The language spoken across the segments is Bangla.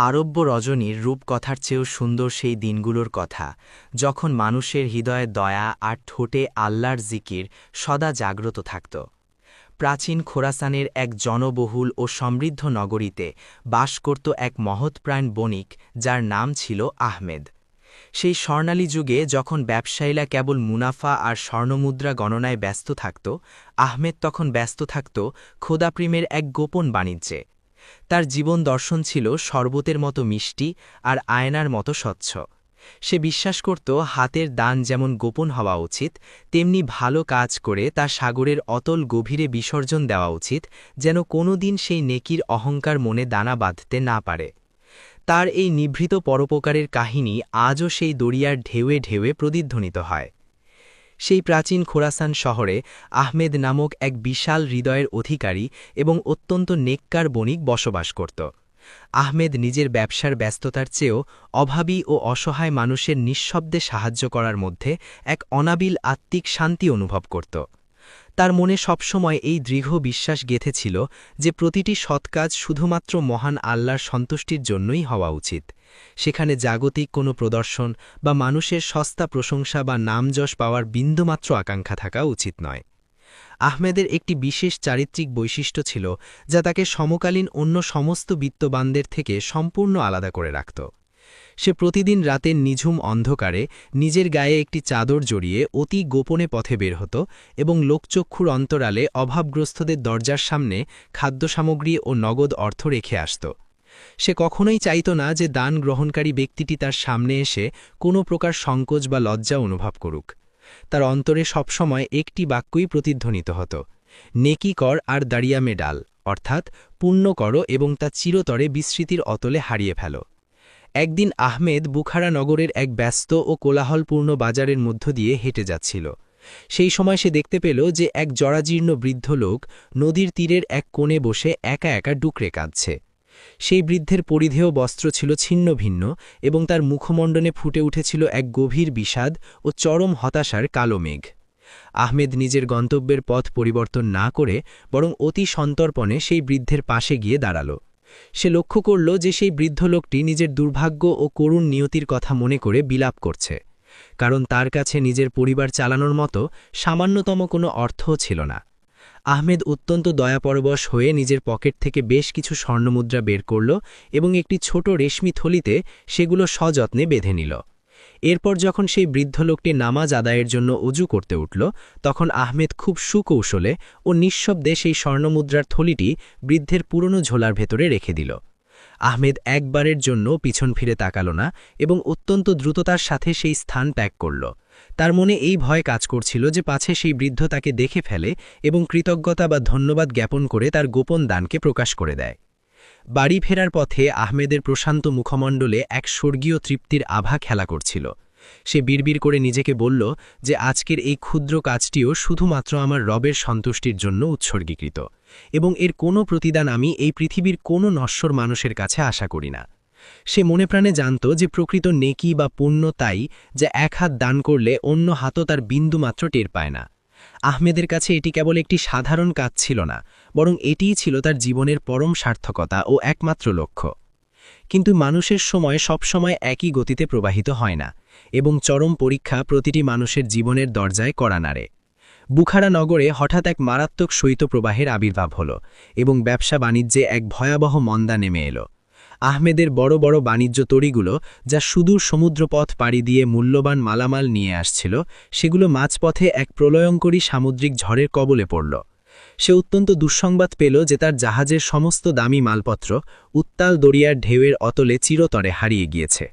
আরব্য রজনীর রূপকথার চেয়েও সুন্দর সেই দিনগুলোর কথা, যখন মানুষের হৃদয়ে দয়া আর ঠোঁটে আল্লাহর জিকির সদা জাগ্রত থাকত। প্রাচীন খোরাসানের এক জনবহুল ও সমৃদ্ধ নগরীতে বাস করত এক মহৎপ্রাণ বণিক, যার নাম ছিল আহমেদ। সেই স্বর্ণালী যুগে যখন ব্যবসায়ীরা কেবল মুনাফা আর স্বর্ণমুদ্রা গণনায় ব্যস্ত থাকত, আহমেদ তখন ব্যস্ত থাকত খোদাপ্রেমের এক গোপন বাণিজ্যে। তার জীবন দর্শন ছিল শরবতের মতো মিষ্টি আর আয়নার মতো স্বচ্ছ। সে বিশ্বাস করত হাতের দান যেমন গোপন হওয়া উচিত, তেমনি ভালো কাজ করে তা সাগরের অতল গভীরে বিসর্জন দেওয়া উচিত, যেন কোনোদিন সেই নেকির অহংকার মনে দানা বাঁধতে না পারে। তার এই নিভৃত পরোপকারের কাহিনী আজও সেই দরিয়ার ঢেউয়ে ঢেউয়ে প্রতিধ্বনিত হয়। সেই প্রাচীন খোরাসান শহরে আহমেদ নামক এক বিশাল হৃদয়ের অধিকারী এবং অত্যন্ত নেককার বণিক বসবাস করত। আহমেদ নিজের ব্যবসার ব্যস্ততার চেয়েও অভাবী ও অসহায় মানুষের নিঃশব্দে সাহায্য করার মধ্যে এক অনাবিল আত্মিক শান্তি অনুভব করত। তার মনে সবসময় এই দৃঢ় বিশ্বাস গেঁথেছিল যে প্রতিটি সৎকাজ শুধুমাত্র মহান আল্লাহর সন্তুষ্টির জন্যই হওয়া উচিত। সেখানে জাগতিক কোনো প্রদর্শন বা মানুষের সস্তা প্রশংসা বা নামযশ পাওয়ার বিন্দুমাত্র আকাঙ্ক্ষা থাকা উচিত নয়। আহমেদের একটি বিশেষ চারিত্রিক বৈশিষ্ট্য ছিল, যা তাকে সমকালীন অন্য সমস্ত বিত্তবানদের থেকে সম্পূর্ণ আলাদা করে রাখত। সে প্রতিদিন রাতের নিঝুম অন্ধকারে নিজের গায়ে একটি চাদর জড়িয়ে অতি গোপনে পথে বের হতো এবং লোকচক্ষুর অন্তরালে অভাবগ্রস্তদের দরজার সামনে খাদ্যসামগ্রী ও নগদ অর্থ রেখে আসত। সে কখনোই চাইত না যে দান গ্রহণকারী ব্যক্তিটি তার সামনে এসে কোনো প্রকার সংকোচ বা লজ্জা অনুভব করুক। তার অন্তরে সবসময় একটি বাক্যই প্রতিধ্বনিত হতো, নেকি কর আর দাঁড়িয়ামে ডাল, অর্থাৎ পুণ্য করো এবং তা চিরতরে বিস্মৃতির অতলে হারিয়ে ফেল। একদিন আহমেদ বুখারা নগরের এক ব্যস্ত ও কোলাহলপূর্ণ বাজারের মধ্য দিয়ে হেঁটে যাচ্ছিল। সেই সময় সে দেখতে পেল যে এক জরাজীর্ণ বৃদ্ধ লোক নদীর তীরের এক কোণে বসে একা একা ডুকরে কাঁদছে। সেই বৃদ্ধের পরিধেয় বস্ত্র ছিল ছিন্ন ভিন্ন এবং তার মুখমণ্ডলে ফুটে উঠেছিল এক গভীর বিষাদ ও চরম হতাশার কালো মেঘ। আহমেদ নিজের গন্তব্যের পথ পরিবর্তন না করে বরং অতি সন্তর্পণে সেই বৃদ্ধের পাশে গিয়ে দাঁড়াল। সে লক্ষ্য করল যে সেই বৃদ্ধ লোকটি নিজের দুর্ভাগ্য ও করুণ নিয়তির কথা মনে করে বিলাপ করছে, কারণ তার কাছে নিজের পরিবার চালানোর মতো সামান্যতম কোনো অর্থও ছিল না। আহমেদ অত্যন্ত দয়াপরবশ হয়ে নিজের পকেট থেকে বেশ কিছু স্বর্ণমুদ্রা বের করল এবং একটি ছোট রেশমি থলিতে সেগুলো সযত্নে বেঁধে নিল। এরপর যখন সেই বৃদ্ধ লোকটি নামাজ আদায়ের জন্য অজু করতে উঠল, তখন আহমেদ খুব সুকৌশলে ও নিঃশব্দে সেই স্বর্ণমুদ্রার থলিটি বৃদ্ধের পুরনো ঝোলার ভেতরে রেখে দিল। আহমেদ একবারের জন্য পিছন ফিরে তাকাল না এবং অত্যন্ত দ্রুততার সাথে সেই স্থান ত্যাগ করল। তার মনে এই ভয় কাজ করছিল যে পাছে সেই বৃদ্ধ তাকে দেখে ফেলে এবং কৃতজ্ঞতা বা ধন্যবাদ জ্ঞাপন করে তার গোপন দানকে প্রকাশ করে দেয়। বাড়ি ফেরার পথে আহমেদের প্রশান্ত মুখমণ্ডলে এক স্বর্গীয় তৃপ্তির আভা খেলা করছিল। সে বিড়বিড় করে নিজেকে বলল যে আজকের এই ক্ষুদ্র কাজটিও শুধুমাত্র আমার রবের সন্তুষ্টির জন্য উৎসর্গীকৃত, এবং এর কোনো প্রতিদান আমি এই পৃথিবীর কোনো নশ্বর মানুষের কাছে আশা করি না। সে মনে প্রাণে জানত যে প্রকৃত নেকি বা পুণ্য তাই, যা এক হাত দান করলে অন্য হাতও তার বিন্দুমাত্র টের পায় না। আহমেদের কাছে এটি কেবল একটি সাধারণ কাজ ছিল না, বরং এটিই ছিল তার জীবনের পরম সার্থকতা ও একমাত্র লক্ষ্য। কিন্তু মানুষের সময় সবসময় একই গতিতে প্রবাহিত হয় না, এবং চরম পরীক্ষা প্রতিটি মানুষের জীবনের দরজায় কড়া নাড়ে। বুখারা নগরে হঠাৎ এক মারাত্মক শৈত্যপ্রবাহের আবির্ভাব হল এবং ব্যবসা বাণিজ্যে এক ভয়াবহ মন্দা নেমে এলো। আহমেদের বড় বড় বাণিজ্য তরীগুলো, যা সুদূর সমুদ্রপথ পাড়ি দিয়ে মূল্যবান মালামাল নিয়ে আসছিল, সেগুলো মাঝপথে এক প্রলয়ঙ্করী সামুদ্রিক ঝড়ের কবলে পড়ল। সে অত্যন্ত দুঃসংবাদ পেল যে তার জাহাজের সমস্ত দামি মালপত্র উত্তাল দরিয়ার ঢেউয়ের অতলে চিরতরে হারিয়ে গিয়েছে।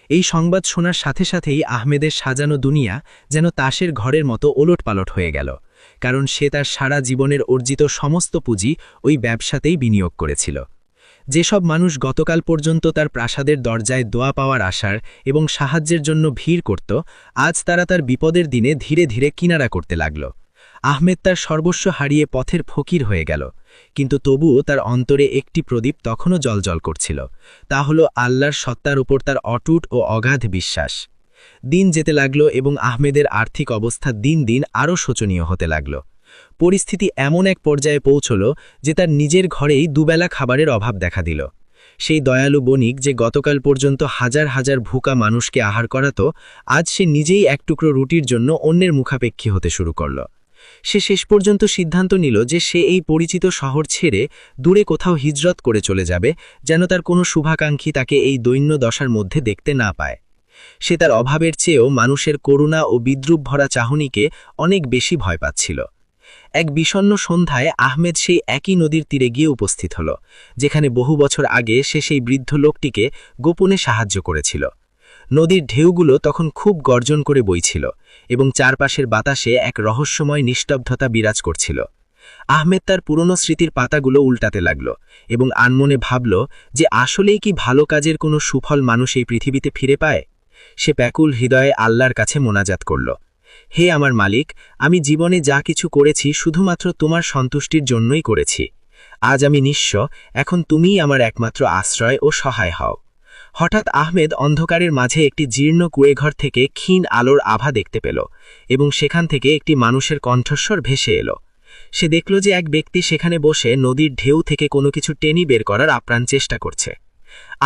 এই সংবাদ শোনার সাথে সাথেই আহমেদের সাজানো দুনিয়া যেন তাসের ঘরের মতো ওলটপালট হয়ে গেল, কারণ সে তার সারা জীবনের অর্জিত সমস্ত পুঁজি ওই ব্যবসাতেই বিনিয়োগ করেছিল। যেসব মানুষ গতকাল পর্যন্ত তার প্রাসাদের দরজায় দোয়া পাওয়ার আশার এবং সাহায্যের জন্য ভিড় করত, আজ তারা তার বিপদের দিনে ধীরে ধীরে কিনারা করতে লাগল। আহমেদ তার সর্বস্ব হারিয়ে পথের ফকির হয়ে গেল, কিন্তু তবুও তার অন্তরে একটি প্রদীপ তখনও জ্বলজ্বল করছিল। তা হল আল্লাহর সত্তার উপর তার অটুট ও অগাধ বিশ্বাস। দিন যেতে লাগল এবং আহমেদের আর্থিক অবস্থা দিন দিন আরও শোচনীয় হতে লাগল। পরিস্থিতি এমন এক পর্যায়ে পৌঁছল যে তার নিজের ঘরেই দুবেলা খাবারের অভাব দেখা দিল। সেই দয়ালু বণিক যে গতকাল পর্যন্ত হাজার হাজার ভুকা মানুষকে আহার করাতো, আজ সে নিজেই এক টুকরো রুটির জন্য অন্যের মুখাপেক্ষী হতে শুরু করল। সে শেষ পর্যন্ত সিদ্ধান্ত নিল যে সে এই পরিচিত শহর ছেড়ে দূরে কোথাও হিজরত করে চলে যাবে, যেন তার কোনো শুভাকাঙ্ক্ষী তাকে এই দৈন্য দশার মধ্যে দেখতে না পায়। সে তার অভাবের চেয়েও মানুষের করুণা ও বিদ্রুপ ভরা চাহনিকে অনেক বেশি ভয় পাচ্ছিল। এক বিষণ্ণ সন্ধ্যায় আহমেদ সেই একই নদীর তীরে গিয়ে উপস্থিত হল, যেখানে বহু বছর আগে সে সেই বৃদ্ধ লোকটিকে গোপনে সাহায্য করেছিল। নদীর ঢেউগুলো তখন খুব গর্জন করে বইছিল এবং চারপাশের বাতাসে এক রহস্যময় নিস্তব্ধতা বিরাজ করছিল। আহমেদ তার পুরনো স্মৃতির পাতাগুলো উল্টাতে লাগল এবং আনমনে ভাবল যে আসলেই কি ভালো কাজের কোনো সুফল মানুষ এই পৃথিবীতে ফিরে পায়। সে ব্যাকুল হৃদয়ে আল্লাহর কাছে মোনাজাত করল, হে আমার মালিক, আমি জীবনে যা কিছু করেছি শুধুমাত্র তোমার সন্তুষ্টির জন্যই করেছি। আজ আমি নিঃস্ব, এখন তুমিই আমার একমাত্র আশ্রয় ও সহায় হও। হঠাৎ আহমেদ অন্ধকারের মাঝে একটি জীর্ণ কুঁড়েঘর থেকে ক্ষীণ আলোর আভা দেখতে পেল এবং সেখান থেকে একটি মানুষের কণ্ঠস্বর ভেসে এলো। সে দেখল যে এক ব্যক্তি সেখানে বসে নদীর ঢেউ থেকে কোনো কিছু টেনে বের করার আপ্রাণ চেষ্টা করছে।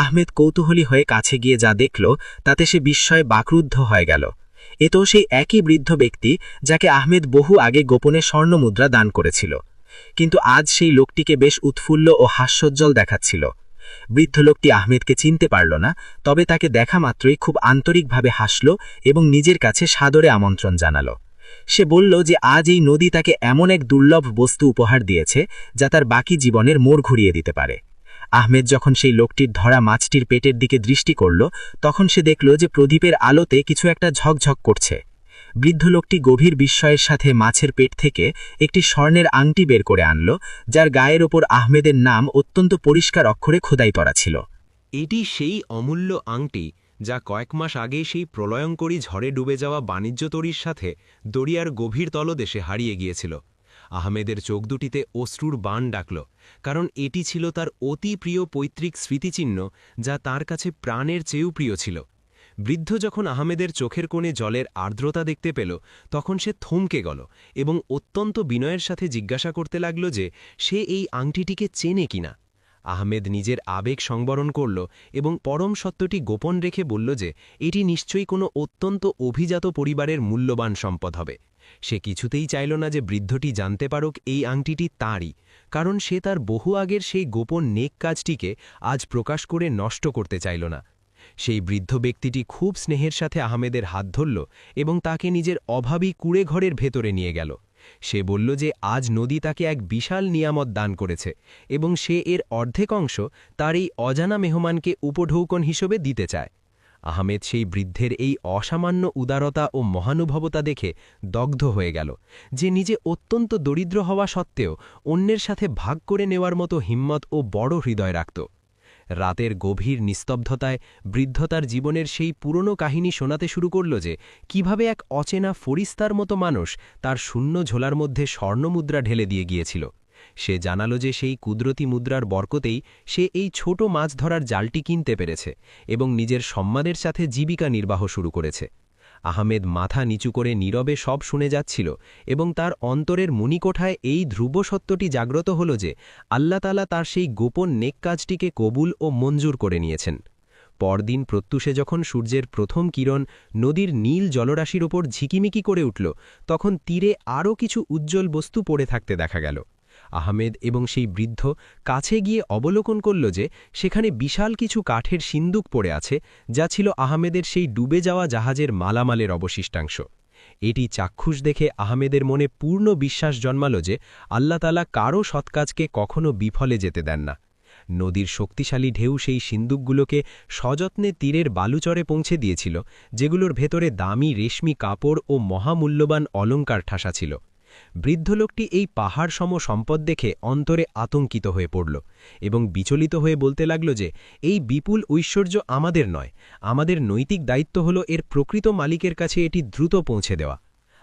আহমেদ কৌতূহলী হয়ে কাছে গিয়ে যা দেখল তাতে সে বিস্ময়ে বাকরুদ্ধ হয়ে গেল। এ তো সেই একই বৃদ্ধ ব্যক্তি যাকে আহমেদ বহু আগে গোপনে স্বর্ণমুদ্রা দান করেছিল, কিন্তু আজ সেই লোকটিকে বেশ উৎফুল্ল ও হাস্যোজ্জ্বল দেখাচ্ছিল। বৃদ্ধ লোকটি আহমেদকে চিনতে পারল না, তবে তাকে দেখা মাত্রই খুব আন্তরিকভাবে হাসল এবং নিজের কাছে সাদরে আমন্ত্রণ জানাল। সে বলল যে আজ এই নদী তাকে এমন এক দুর্লভ বস্তু উপহার দিয়েছে যা তার বাকি জীবনের মোড় ঘুরিয়ে দিতে পারে। আহমেদ যখন সেই লোকটির ধরা মাছটির পেটের দিকে দৃষ্টি করল, তখন সে দেখল যে প্রদীপের আলোতে কিছু একটা ঝকঝক করছে। বৃদ্ধ লোকটি গভীর বিস্ময়ের সাথে মাছের পেট থেকে একটি স্বর্ণের আংটি বের করে আনল, যার গায়ের ওপর আহমেদের নাম অত্যন্ত পরিষ্কার অক্ষরে খোদাই করা ছিল। এটি সেই অমূল্য আংটি যা কয়েক মাস আগে সেই প্রলয়ঙ্করী ঝড়ে ডুবে যাওয়া বাণিজ্য তরীর সাথে দরিয়ার গভীর তলদেশে হারিয়ে গিয়েছিল। আহমেদের চোখ দুটিতে অশ্রুর বাণ ডাকল, কারণ এটি ছিল তার অতি প্রিয় পৈতৃক স্মৃতিচিহ্ন, যা তার কাছে প্রাণের চেয়েও প্রিয় ছিল। বৃদ্ধ যখন আহমেদের চোখের কোণে জলের আর্দ্রতা দেখতে পেল, তখন সে থমকে গেল এবং অত্যন্ত বিনয়ের সাথে জিজ্ঞাসা করতে লাগল যে সে এই আংটিটিকে চেনে কিনা। আহমেদ নিজের আবেগ সংবরণ করল এবং পরম সত্যটি গোপন রেখে বলল যে এটি নিশ্চয়ই কোনো অত্যন্ত অভিজাত পরিবারের মূল্যবান সম্পদ হবে। সে কিছুতেই চাইল না যে বৃদ্ধটি জানতে পারুক এই আংটিটি তাঁরই, কারণ সে তার বহু আগের সেই গোপন নেক কাজটিকে আজ প্রকাশ করে নষ্ট করতে চাইল না। সেই বৃদ্ধ ব্যক্তিটি খুব স্নেহের সাথে আহমেদের হাত ধরল এবং তাকে নিজের অভাবী কুঁড়েঘরের ভেতরে নিয়ে গেল। সে বলল যে আজ নদী তাকে এক বিশাল নিয়ামত দান করেছে এবং সে এর অর্ধেক অংশ তার এই অজানা মেহমানকে উপঢৌকন হিসেবে দিতে চায়। আহমেদ সেই বৃদ্ধের এই অসামান্য উদারতা ও মহানুভবতা দেখে দগ্ধ হয়ে গেল, যে নিজে অত্যন্ত দরিদ্র হওয়া সত্ত্বেও অন্যের সাথে ভাগ করে নেওয়ার মতো হিম্মত ও বড় হৃদয় রাখত। রাতের গভীর নিস্তব্ধতায় বৃদ্ধ তার জীবনের সেই পুরনো কাহিনী শোনাতে শুরু করল যে কিভাবে এক অচেনা ফরিস্তার মতো মানুষ তার শূন্য ঝোলার মধ্যে স্বর্ণমুদ্রা ঢেলে দিয়ে গিয়েছিল। সে জানালো যে সেই কুদরতি মুদ্রার বরকতেই সে এই ছোট মাছ ধরার জালটি কিনতে পেরেছে এবং নিজের সম্মানের সাথে জীবিকা নির্বাহ শুরু করেছে। আহমেদ মাথা নিচু করে নীরবে সব শুনে যাচ্ছিল এবং তার অন্তরের মণিকোঠায় এই ধ্রুব সত্যটি জাগ্রত হল যে আল্লাহ তাআলা তার সেই গোপন নেক কাজটিকে কবুল ও মঞ্জুর করে নিয়েছেন। পরদিন প্রত্যুষে যখন সূর্যের প্রথম কিরণ নদীর নীল জলরাশির ওপর ঝিকিমিকি করে উঠল, তখন তীরে আরও কিছু উজ্জ্বল বস্তু পড়ে থাকতে দেখা গেল। আহমেদ এবং সেই বৃদ্ধ কাছে গিয়ে অবলোকন করল যে সেখানে বিশাল কিছু কাঠের সিন্দুক পড়ে আছে, যা ছিল আহমেদের সেই ডুবে যাওয়া জাহাজের মালামালের অবশিষ্টাংশ। এটি চাক্ষুষ দেখে আহমেদের মনে পূর্ণ বিশ্বাস জন্মাল যে আল্লাহ তাআলা কারও সৎকাজকে কখনো বিফলে যেতে দেন না। নদীর শক্তিশালী ঢেউ সেই সিন্দুকগুলোকে সযত্নে তীরের বালুচরে পৌঁছে দিয়েছিল, যেগুলোর ভেতরে দামি রেশমি কাপড় ও মহামূল্যবান অলঙ্কার ঠাসা ছিল। বৃদ্ধ লোকটি এই পাহাড় সম সম্পদ দেখে অন্তরে আতঙ্কিত হয়ে পড়ল এবং বিচলিত হয়ে বলতে লাগল যে এই বিপুল ঐশ্বর্য আমাদের নয়, আমাদের নৈতিক দায়িত্ব হল এর প্রকৃত মালিকের কাছে এটি দ্রুত পৌঁছে দেওয়া।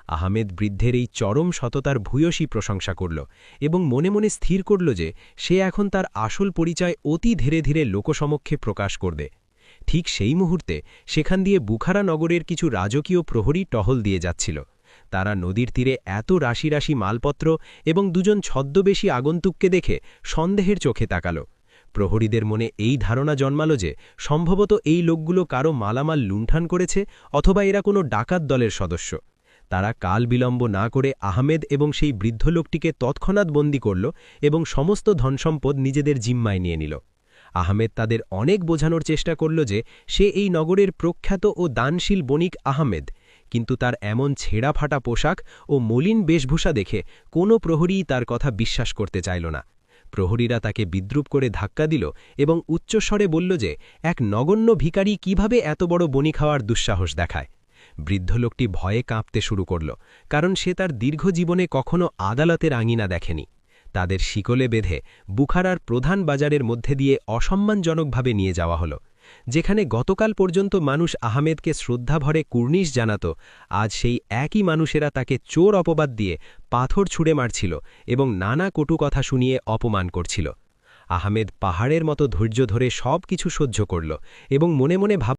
আহমেদ বৃদ্ধের এই চরম সততার ভূয়সী প্রশংসা করল এবং মনে মনে স্থির করল যে সে এখন তার আসল পরিচয় অতি ধীরে ধীরে লোকসমক্ষে প্রকাশ করবে। ঠিক সেই মুহূর্তে সেখান দিয়ে বুখারা নগরের কিছু রাজকীয় প্রহরী টহল দিয়ে যাচ্ছিল। তারা নদীর তীরে এত রাশি রাশি মালপত্র এবং দুজন ছদ্মবেশী আগন্তুককে দেখে সন্দেহের চোখে তাকাল। প্রহরীদের মনে এই ধারণা জন্মালো যে সম্ভবত এই লোকগুলো কারো মালামাল লুণ্ঠন করেছে অথবা এরা কোনো ডাকাত দলের সদস্য। তারা কাল বিলম্ব না করে আহমেদ এবং সেই বৃদ্ধ লোকটিকে তৎক্ষণাৎ বন্দী করল এবং সমস্ত ধনসম্পদ নিজেদের জিম্মায় নিয়ে নিল। আহমেদ তাদের অনেক বোঝানোর চেষ্টা করল যে সে এই নগরের প্রখ্যাত ও দানশীল বণিক আহমেদ, কিন্তু তার এমন ছেঁড়া ফাটা পোশাক ও মলিন বেশভূষা দেখে কোনো প্রহরীই তার কথা বিশ্বাস করতে চাইল না। প্রহরীরা তাকে বিদ্রূপ করে ধাক্কা দিল এবং উচ্চস্বরে বলল যে এক নগণ্য ভিখারি কিভাবে এত বড় বণিক হওয়ার দুঃসাহস দেখায়। বৃদ্ধ লোকটি ভয়ে কাঁপতে শুরু করল, কারণ সে তার দীর্ঘ জীবনে কখনো আদালতের আঙিনা দেখেনি। তাদের শিকলে বেঁধে বুখারার প্রধান বাজারের মধ্যে দিয়ে অসম্মানজনকভাবে নিয়ে যাওয়া হল। যেখানে গতকাল পর্যন্ত মানুষ আহমেদকে শ্রদ্ধাভরে কুর্নিশ জানাত, আজ সেই একই মানুষেরা তাকে চোর অপবাদ দিয়ে পাথর ছুঁড়ে মারছিল এবং নানা কটু কথা শুনিয়ে অপমান করছিল। আহমেদ পাহাড়ের মতো ধৈর্য ধরে সব কিছু সহ্য করল এবং মনে মনে ভাব